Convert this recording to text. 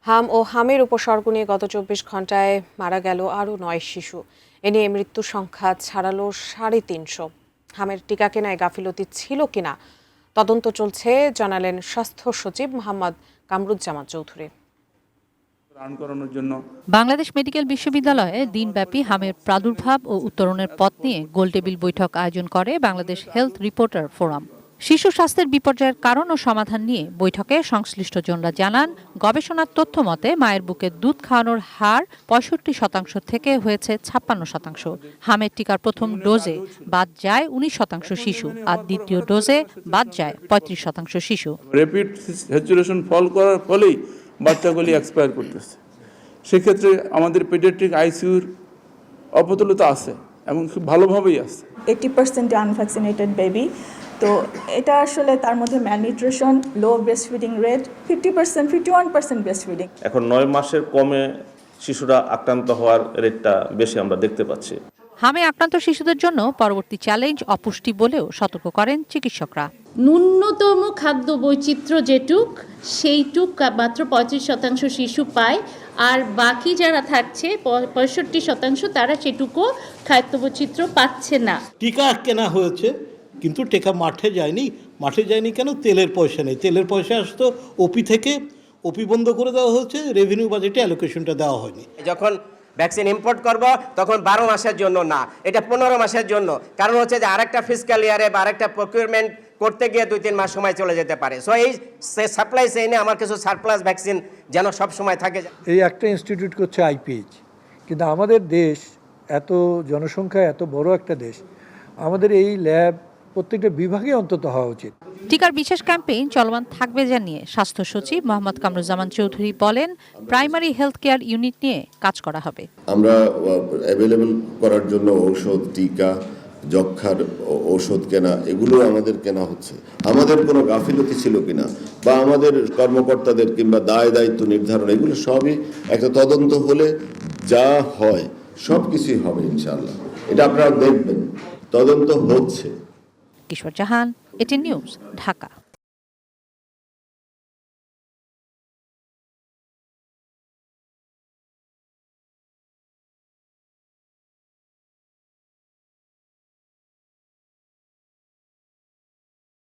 হাম ও হামের উপসর্গ নিয়ে গত ২৪ ঘন্টায় মারা গেল আরও ৯ শিশু। এ নিয়ে মৃত্যু সংখ্যা ছাড়ালো ৩৫০। হামের টিকা কেনায় গাফিলতি ছিল কিনা তদন্ত চলছে জানালেন স্বাস্থ্য সচিব মোহাম্মদ কামরুজ্জামান চৌধুরী। বাংলাদেশ মেডিকেল বিশ্ববিদ্যালয়ে দিনব্যাপী হামের প্রাদুর্ভাব ও উত্তরণের পথ নিয়ে গোলটেবিল বৈঠক আয়োজন করে বাংলাদেশ হেলথ রিপোর্টার ফোরাম। শিশু স্বাস্থ্যের বিপর্যয়ের কারণ ও সমাধান নিয়ে বৈঠকে সংশ্লিষ্টজনরা জানান, গবেষণার তথ্য মতে মায়ের বুকে দুধ খাওয়ানোর হার ৬৫% থেকে হয়েছে ৫৬%। হামের টিকার প্রথম ডোজে বাদ যায় ১৯% শিশু, আর দ্বিতীয় ডোজে বাদ যায় ৩৫% শিশু। র্যাপিড স্যাচুরেশন ফল করার ফলেই বাচ্চাগুলি এক্সপায়ার করতেছে। সেক্ষেত্রে আমাদের পেডিয়াট্রিক আইসিইউর অপতুলতা আছে এবং খুব ভালোভাবেই আছে। 80% আনভ্যাকসিনেটেড বেবি, তো এটা আসলে তার মধ্যে malnutrition, low breastfeeding rate, 51% breastfeeding. এখন ৯ মাসের কমে শিশুরা আক্রান্ত হওয়ার রেটটা বেশি আমরা দেখতে পাচ্ছি। হামে আক্রান্ত শিশুদের জন্য পরবর্তী চ্যালেঞ্জ অপুষ্টি বলেও সতর্ক করেন চিকিৎসকরা। ন্যূনতম খাদ্য বৈচিত্র্য যেটুক সেইটুক মাত্র ৩৫% শিশু পায়, আর বাকি যারা থাকছে ৬৫% তারা সেটুকু খাদ্য বৈচিত্র্য পাচ্ছে না। টিকা কেনা হয়েছে কিন্তু টিকা মাঠে যায়নি কেন? তেলের পয়সা নেই। তেলের পয়সা আসতো ওপি থেকে, ওপি বন্ধ করে দেওয়া হয়েছে, রেভিনিউ বাজেটে অ্যালোকেশনটা দেওয়া হয়নি। যখন ভ্যাকসিন ইম্পোর্ট করব তখন 12 মাসের জন্য না, এটা 15 মাসের জন্য। কারণ হচ্ছে যে আরেকটা ফিসক্যাল ইয়ারে বা আরেকটা প্রকিউরমেন্ট করতে গিয়ে 2-3 মাস সময় চলে যেতে পারে। সো এই সাপ্লাই চেইনে আমার কিছু সারপ্লাস ভ্যাকসিন যেন সব সময় থাকে। এই একটা ইনস্টিটিউট করছে আইপিএইচ, কিন্তু আমাদের দেশ এত জনসংখ্যা, এত বড় একটা দেশ, আমাদের এই ল্যাব প্রত্যেকটা বিভাগে অন্তত হওয়া উচিত। টিকার বিশেষ ক্যাম্পেইন চলমান থাকবে জানিয়ে স্বাস্থ্য সচিব মোহাম্মদ কামরুজ্জামান চৌধুরী বলেন, প্রাইমারি হেলথ কেয়ার ইউনিট নিয়ে কাজ করা হবে। আমরা অ্যাভেলেবল করার জন্য ঔষধ, টিকা, যক্ষ্মার ঔষধ কেনা, এগুলো আমাদের কেনা হচ্ছে। আমাদের কোনো গাফিলতি ছিল কিনা বা আমাদের কর্মকর্তাদের কিংবা দায় দায়িত্ব নির্ধারণ, এগুলো সবই একটা তদন্ত হলে যা হয় সব কিছুই হবে ইনশাআল্লাহ। এটা আপনারা দেখবেন, তদন্ত হচ্ছে। কিশোর জাহান, এটিএন নিউজ, ঢাকা।